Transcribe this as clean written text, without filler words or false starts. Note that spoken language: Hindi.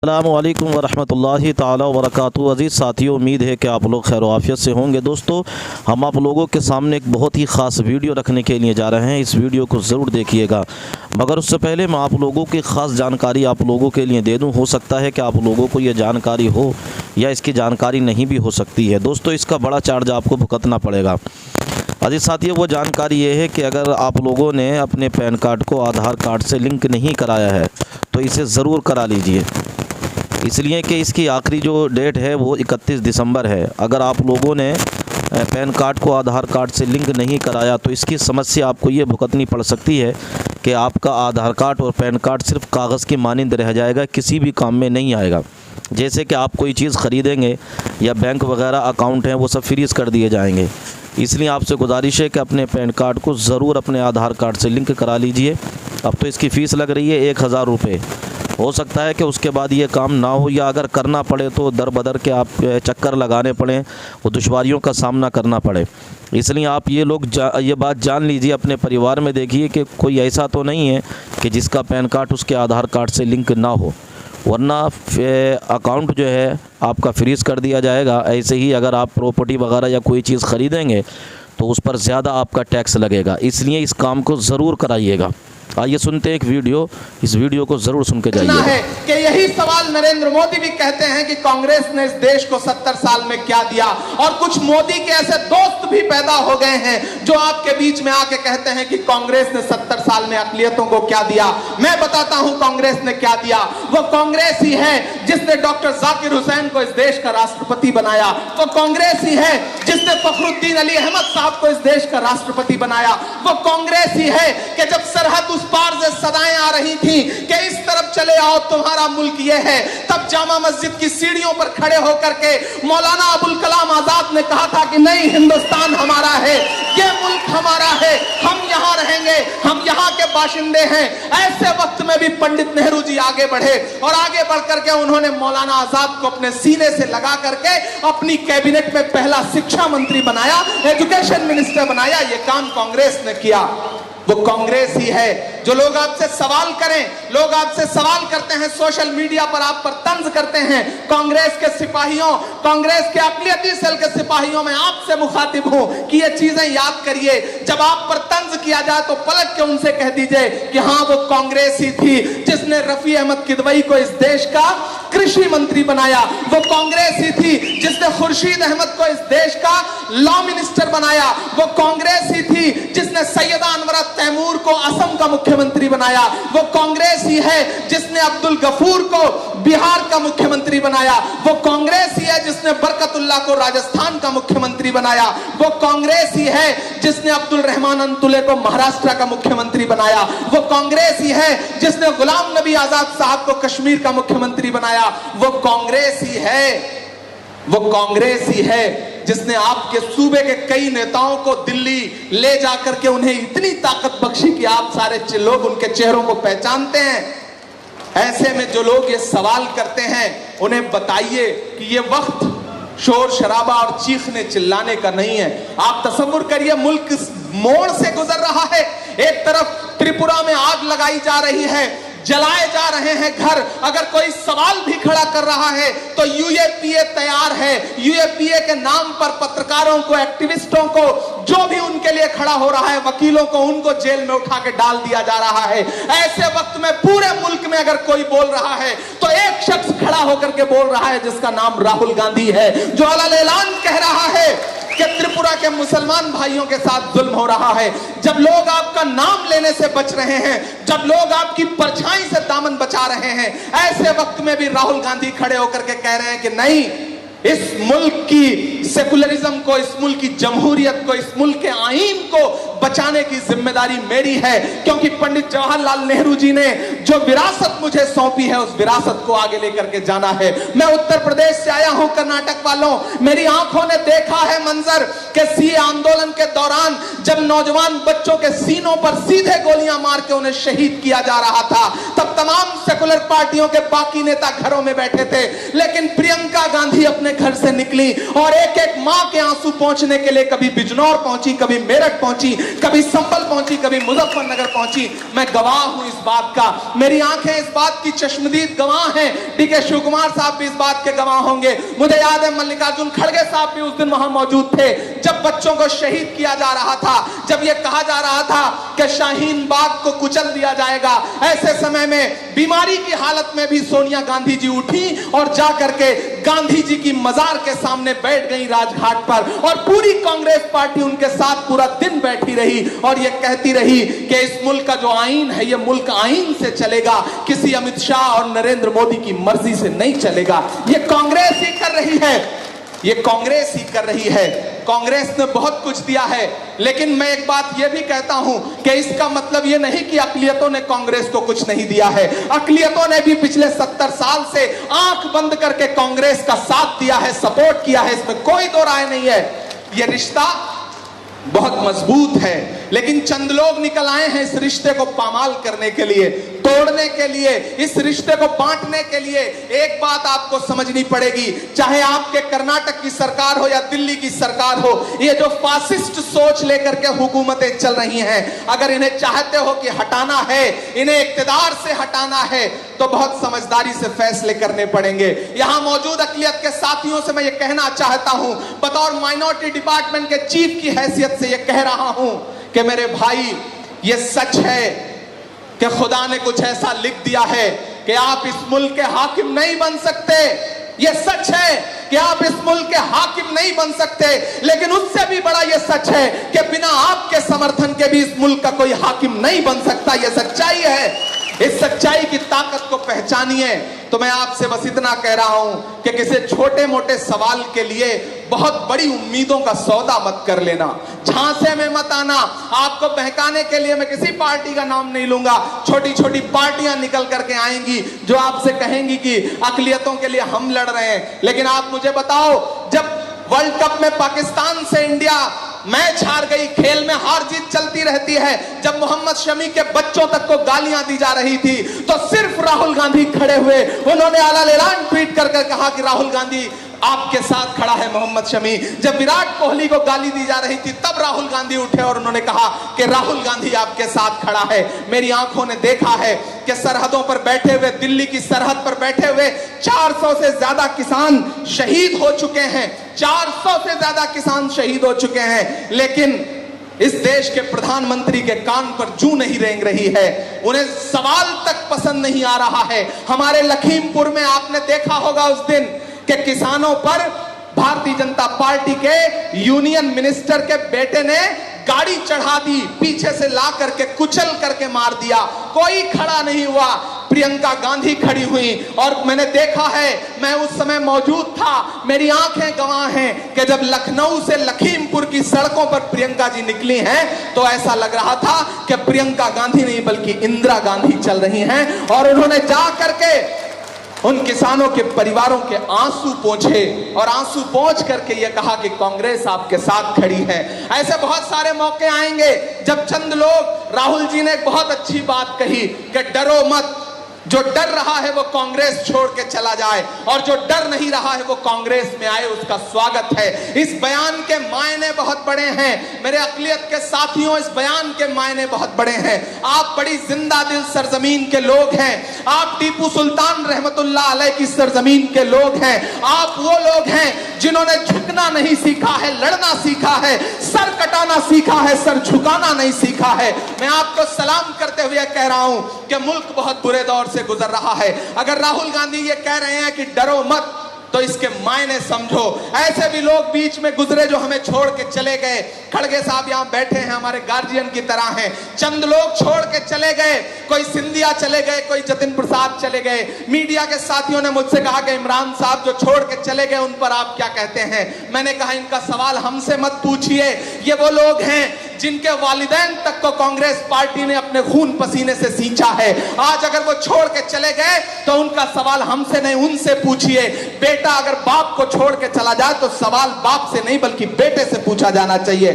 अस्सलामुअलैकुम वरहमतुल्लाहि ताला वबरकातुहू। अज़ीज़ साथियों, उम्मीद है कि आप लोग खैर आफियत से होंगे। दोस्तों, हम आप लोगों के सामने एक बहुत ही ख़ास वीडियो रखने के लिए जा रहे हैं। इस वीडियो को ज़रूर देखिएगा, मगर उससे पहले मैं आप लोगों की ख़ास जानकारी आप लोगों के लिए दे दूं। हो सकता है कि आप लोगों को ये जानकारी हो या इसकी जानकारी नहीं भी हो सकती है। दोस्तों, इसका बड़ा चार्ज आपको भुगतना पड़ेगा। अजीज साथियों, वो जानकारी ये है कि अगर आप लोगों ने अपने पैन कार्ड को आधार कार्ड से लिंक नहीं कराया है तो इसे ज़रूर करा लीजिए, इसलिए कि इसकी आखिरी जो डेट है वो 31 दिसंबर है। अगर आप लोगों ने पैन कार्ड को आधार कार्ड से लिंक नहीं कराया तो इसकी समस्या आपको ये भुगतनी पड़ सकती है कि आपका आधार कार्ड और पैन कार्ड सिर्फ कागज़ की मानिंद रह जाएगा, किसी भी काम में नहीं आएगा। जैसे कि आप कोई चीज़ ख़रीदेंगे या बैंक वगैरह अकाउंट हैं वो सब फ्रीज़ कर दिए जाएंगे। इसलिए आपसे गुजारिश है कि अपने पैन कार्ड को ज़रूर अपने आधार कार्ड से लिंक करा लीजिए। अब तो इसकी फ़ीस लग रही है 1000 रुपये। हो सकता है कि उसके बाद ये काम ना हो, या अगर करना पड़े तो दर बदर के आप चक्कर लगाने पड़े, वो दुश्वारियों का सामना करना पड़े। इसलिए आप ये लोग ये बात जान लीजिए, अपने परिवार में देखिए कि कोई ऐसा तो नहीं है कि जिसका पैन कार्ड उसके आधार कार्ड से लिंक ना हो, वरना अकाउंट जो है आपका फ्रीज़ कर दिया जाएगा। ऐसे ही अगर आप प्रॉपर्टी वगैरह या कोई चीज़ ख़रीदेंगे तो उस पर ज़्यादा आपका टैक्स लगेगा। इसलिए इस काम को ज़रूर कराइएगा। आइए सुनते हैं एक वीडियो, इस वीडियो को जरूर सुन के जाइए। है कि यही सवाल नरेंद्र मोदी भी कहते हैं कि कांग्रेस ने इस देश को 70 साल में क्या दिया, और कुछ मोदी के ऐसे दोस्त भी पैदा हो गए हैं जो आपके बीच में आके कहते हैं कि कांग्रेस ने 70 साल में अक़लियतों को क्या दिया। मैं बताता हूं कांग्रेस ने क्या दिया। वो कांग्रेस ही है जिसने डॉक्टर जाकिर हुसैन को इस देश का राष्ट्रपति बनाया। वो कांग्रेस ही है जिसने फखरुद्दीन अली अहमद साहब को इस देश का राष्ट्रपति बनाया। वो कांग्रेस ही है कि जब सरहद उस पार से सदाएं आ रही थी कि इस तरफ चले आओ तुम्हारा मुल्क ये है, तब जामा मस्जिद की सीढ़ियों पर खड़े होकर के मौलाना अबुल कलाम आजाद ने कहा था कि नहीं, हिंदुस्तान हमारा है, ये मुल्क हमारा है, हम यहां रहेंगे, हम यहां के बाशिंदे हैं। ऐसे वक्त में भी पंडित नेहरू जी आगे बढ़े और आगे बढ़ करके उन्होंने मौलाना आजाद को अपने सीने से लगा करके अपनी कैबिनेट में पहला शिक्षा मंत्री बनाया, एजुकेशन मिनिस्टर बनाया। ये काम कांग्रेस ने किया। वो कांग्रेस ही है जो लोग आपसे सवाल करें, लोग आपसे सवाल करते हैं सोशल मीडिया पर, आप पर तंज करते हैं। कांग्रेस के सिपाहियों, कांग्रेस के अक़लियती सेल के सिपाहियों में आपसे मुखातिब हूं कि ये चीजें याद करिए। जब आप पर तंज किया जाए तो पलट के उनसे कह दीजिए कि हाँ, वो कांग्रेस ही थी जिसने रफी अहमद किदवई को इस देश का कृषि मंत्री बनाया। वो कांग्रेस ही थी जिसने खुर्शीद अहमद को इस देश का लॉ मिनिस्टर बनाया। वो कांग्रेस ही थी जिसने सैयदा अनवरत तैमूर को असम का मुख्यमंत्री बनाया। वो कांग्रेस ही है जिसने अब्दुल गफूर को बिहार का मुख्यमंत्री बनाया। वो कांग्रेस ही है जिसने बरकतुल्लाह को राजस्थान का मुख्यमंत्री बनाया। वो कांग्रेस ही है जिसने अब्दुल रहमान अंतुले को महाराष्ट्र का मुख्यमंत्री बनाया। वो कांग्रेस ही है जिसने गुलाम नबी आजाद साहब को कश्मीर का मुख्यमंत्री बनाया। वो कांग्रेस ही है, वो कांग्रेस ही है जिसने आपके सूबे के कई नेताओं को दिल्ली ले जाकर के उन्हें इतनी ताकत बख्शी कि आप सारे लोग उनके चेहरों को पहचानते हैं। ऐसे में जो लोग ये सवाल करते हैं उन्हें बताइए कि ये वक्त शोर शराबा और चीखने चिल्लाने का नहीं है। आप तसव्वुर करिए, मुल्क इस मोड़ से गुजर रहा है। एक तरफ त्रिपुरा में आग लगाई जा रही है, जलाए जा रहे हैं घर। अगर कोई सवाल भी खड़ा कर रहा है तो यूएपीए तैयार है। यूएपीए के नाम पर पत्रकारों को, एक्टिविस्टों को, जो भी उनके लिए खड़ा हो रहा है, वकीलों को, उनको जेल में उठा के डाल दिया जा रहा है। ऐसे वक्त में पूरे मुल्क में अगर कोई बोल रहा है तो एक शख्स खड़ा होकर के बोल रहा है जिसका नाम राहुल गांधी है, जो अलग ऐलान कह रहा है कि त्रिपुरा के मुसलमान भाइयों के साथ जुल्म हो रहा है। जब लोग आपका नाम लेने से बच रहे हैं, जब लोग आपकी परछाई से दामन बचा रहे हैं, ऐसे वक्त में भी राहुल गांधी खड़े होकर के कह रहे हैं कि नहीं, इस मुल्क की सेकुलरिज्म को, इस मुल्क की जमहूरियत को, इस मुल्क के आईन को बचाने की जिम्मेदारी मेरी है, क्योंकि पंडित जवाहरलाल नेहरू जी ने जो विरासत मुझे सौंपी है उस विरासत को आगे लेकर के जाना है। मैं उत्तर प्रदेश से आया हूं, कर्नाटक वालों, मेरी आंखों ने देखा है मंजर कि सीए आंदोलन के दौरान जब नौजवान बच्चों के सीनों पर सीधे गोलियां मार के उन्हें शहीद किया जा रहा था, तब तमाम सेकुलर पार्टियों के बाकी नेता घरों में बैठे थे, लेकिन प्रियंका गांधी अपने घर से निकली और एक एक मां के आंसू पहुंचने के लिए कभी बिजनौर पहुंची, कभी मेरठ पहुंची, कभी संभल पहुंची, कभी मुजफ्फरनगर पहुंची। मैं गवाह हूं इस बात का, मेरी आंखें इस बात की चश्मदीद गवाह हैं। डीके शिव कुमार साहब भी इस बात के गवाह होंगे। मुझे याद है मल्लिकार्जुन खड़गे साहब भी उस दिन वहां मौजूद थे जब बच्चों को शहीद किया जा रहा था, जब यह कहा जा रहा था कि शाहीन बाग को कुचल दिया जाएगा। ऐसे समय में बीमारी की हालत में भी सोनिया गांधी जी उठी और जाकर के गांधी जी की मजार के सामने बैठ गई राजघाट पर, और पूरी कांग्रेस पार्टी उनके साथ पूरा दिन बैठी रही और यह कहती रही कि इस मुल्क का जो आईन है यह मुल्क आईन से चलेगा, किसी अमित शाह और नरेंद्र मोदी की मर्जी से नहीं चलेगा। यह कांग्रेस ही कर रही है, ये कांग्रेस ही कर रही है। कांग्रेस ने बहुत कुछ दिया है, लेकिन मैं एक बात यह भी कहता हूं कि इसका मतलब यह नहीं कि अकलियतों ने कांग्रेस को कुछ नहीं दिया है। अकलियतों ने भी पिछले 70 साल से आंख बंद करके कांग्रेस का साथ दिया है, सपोर्ट किया है, इसमें कोई दो राय नहीं है। यह रिश्ता बहुत मजबूत है, लेकिन चंद लोग निकल आए हैं इस रिश्ते को पामाल करने के लिए, तोड़ने के लिए, इस रिश्ते को बांटने के लिए। एक बात आपको समझनी पड़ेगी, चाहे आपके कर्नाटक की सरकार हो या दिल्ली की सरकार हो, ये जो फासिस्ट सोच लेकर के हुकूमतें चल रही हैं, अगर इन्हें चाहते हो कि हटाना है, इन्हें इक्तिदार से हटाना है, तो बहुत समझदारी से फैसले करने पड़ेंगे। यहां मौजूद अकलियत के साथियों से मैं ये कहना चाहता हूं, बतौर माइनॉरिटी डिपार्टमेंट के चीफ की हैसियत से ये कह रहा हूं कि मेरे भाई, ये सच है कि खुदा ने कुछ ऐसा लिख दिया है कि आप इस मुल्क के हाकिम नहीं बन सकते। यह सच है कि आप इस मुल्क के हाकिम नहीं बन सकते, लेकिन उससे भी बड़ा यह सच है कि बिना आपके समर्थन के भी इस मुल्क का कोई हाकिम नहीं बन सकता। यह सच्चाई है। इस सच्चाई की ताकत को पहचानिए। तो मैं आपसे बस इतना कह रहा हूं कि किसी छोटे मोटे सवाल के लिए बहुत बड़ी उम्मीदों का सौदा मत कर लेना, झांसे में मत आना। आपको बहकाने के लिए मैं किसी पार्टी का नाम नहीं लूंगा, छोटी छोटी पार्टियां निकल करके आएंगी जो आपसे कहेंगी कि अकलियतों के लिए हम लड़ रहे हैं। लेकिन आप मुझे बताओ, जब वर्ल्ड कप में पाकिस्तान से इंडिया मैच हार गई, खेल में हार जीत चलती रहती है, जब मोहम्मद शमी के बच्चों तक को गालियां दी जा रही थी, तो सिर्फ राहुल गांधी खड़े हुए, उन्होंने आला-ऐलान ट्वीट कर कहा कि राहुल गांधी आपके साथ खड़ा है मोहम्मद शमी। जब विराट कोहली को गाली दी जा रही थी, तब राहुल गांधी उठे और उन्होंने कहा कि राहुल गांधी आपके साथ खड़ा है। मेरी आंखों ने देखा है कि सरहदों पर बैठे हुए, दिल्ली की सरहद पर बैठे हुए 400 से ज्यादा किसान शहीद हो चुके हैं, 400 से ज्यादा किसान शहीद हो चुके हैं, लेकिन इस देश के प्रधानमंत्री के कान पर जूं नहीं रेंग रही है, उन्हें सवाल तक पसंद नहीं आ रहा है। हमारे लखीमपुर में आपने देखा होगा उस दिन कि किसानों पर भारतीय जनता पार्टी के यूनियन मिनिस्टर के बेटे ने गाड़ी चढ़ा दी, पीछे से ला करके कुचल करके मार दिया, कोई खड़ा नहीं हुआ। प्रियंका गांधी खड़ी हुई और मैंने देखा है, मैं उस समय मौजूद था, मेरी आंखें गवाह हैं कि जब लखनऊ से लखीमपुर की सड़कों पर प्रियंका जी निकली हैं तो ऐसा लग रहा था कि प्रियंका गांधी नहीं बल्कि इंदिरा गांधी चल रही हैं। और उन्होंने जा करके उन किसानों के परिवारों के आंसू पोंछे और आंसू पोंछ करके यह कहा कि कांग्रेस आपके साथ खड़ी है। ऐसे बहुत सारे मौके आएंगे जब चंद लोग, राहुल जी ने एक बहुत अच्छी बात कही कि डरो मत, जो डर रहा है वो कांग्रेस छोड़ के चला जाए और जो डर नहीं रहा है वो कांग्रेस में आए, उसका स्वागत है। इस बयान के मायने बहुत बड़े हैं मेरे अकलियत के साथियों, इस बयान के मायने बहुत बड़े हैं। आप बड़ी जिंदा दिल सरजमीन के लोग हैं, आप टीपू सुल्तान रहमतुल्लाह अलैह की सरजमीन के लोग हैं, आप वो लोग हैं जिन्होंने झुकना नहीं सीखा है, लड़ना सीखा है, सर कटाना सीखा है, सर झुकाना नहीं सीखा है। मैं आपको सलाम करते हुए कह रहा हूं कि मुल्क बहुत बुरे दौर से गुजर रहा है। अगर राहुल गांधी ये कह रहे हैं कि डरो मत, तो इसके मायने समझो। ऐसे भी लोग बीच में गुजरे जो हमें छोड़ के चले गए। खड़गे साहब यहाँ बैठे हैं, हमारे गार्जियन की तरह हैं। चंद लोग छोड़ के चले गए, कोई सिंधिया चले गए, कोई जतिन प्रसाद चले गए। मीडिया के साथियों ने मुझसे कहा कि इमरान साहब जो छोड़ के चले गए उन पर आप क्या कहते हैं। मैंने कहा इनका सवाल हमसे मत पूछिए, ये वो लोग हैं जिनके वालिदैन तक को कांग्रेस पार्टी ने अपने खून पसीने से सींचा है। आज अगर वो छोड़ के चले गए तो उनका सवाल हमसे नहीं, उनसे पूछिए। बेटा अगर बाप को छोड़ के चला जाए तो सवाल बाप से नहीं बल्कि बेटे से पूछा जाना चाहिए।